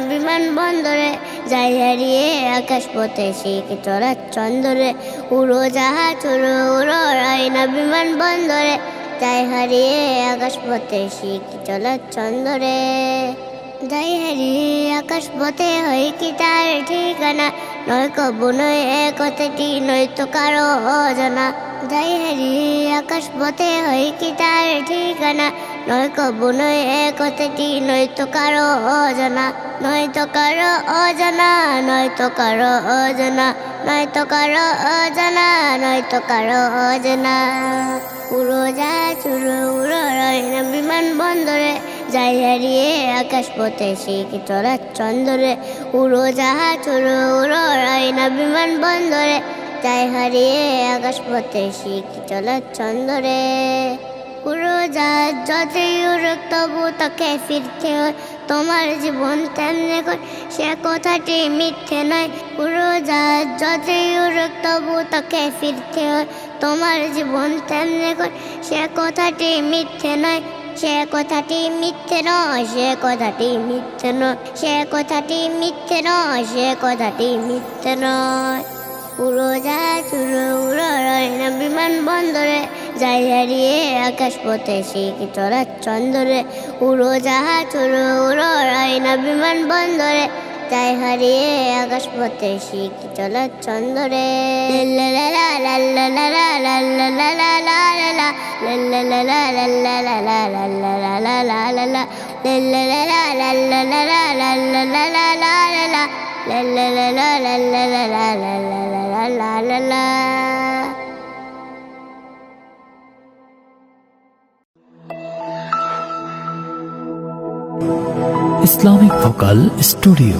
বিমান বন্দরে যাই হারিয়ে আকাশ পথে শিখি চড়ার চন্দরে, উড়োজাহাজ উড়ো না বিমান বন্দরে যাই হারিয়ে আকাশ পথে শিখি চলার চন্দরে। যাই হারিয়ে আকাশ পথে হই কি তার ঠিকানা, নয় কবু নয় এক কথাটি নয়তো কারো অজানা। যাই হারিয়ে আকাশ পথে হই কি তার ঠিকানা, নয় কবু নয় এক কথাটি নয়তো কারো অজানা। নয়তো কারো অজানা, নয়তো কারো অজানা, নয়তো কারো অজানা, নয়তো কারো অজানা। উড়োজাহাজ উড়ো না বিমান বন্দরে যাই হারিয়ে আকাশ পথে শিখি চড়ার চন্দরে, উড়োজাহাজ উড়ো না বিমান বন্দরে যাই হারিয়ে আকাশ পথে শিখি চলার চন্দরে। উড়োজাহাজ যতই উড়ুক তবু তাকে ফিরতে হয়, তোমার জীবন তেমনি কর সে কথাটি মিথ্যে নয়। উড়োজাহাজ যতই উড়ুক তবু তাকে ফিরতে হয়, তোমার জীবন তেমনি কর সে কথাটি মিথ্যে নয়। সে কথাটি মিথ্যে নয়, সে কথাটি মিথ্যে নয়, সে কথাটি মিথ্যে নয়, সে কথাটি মিথ্যে নয়। উড়োজাহাজ উড়ো না বিমান বন্দরে যাই হারিয়ে আকাশ পথে শিখি চড়ার চন্দরে, উড়োজাহাজ উড়ো না বিমান বন্দরে যাই হারিয়ে আকাশ পথে শিখি চলার চন্দরে। Islamic vocal studio.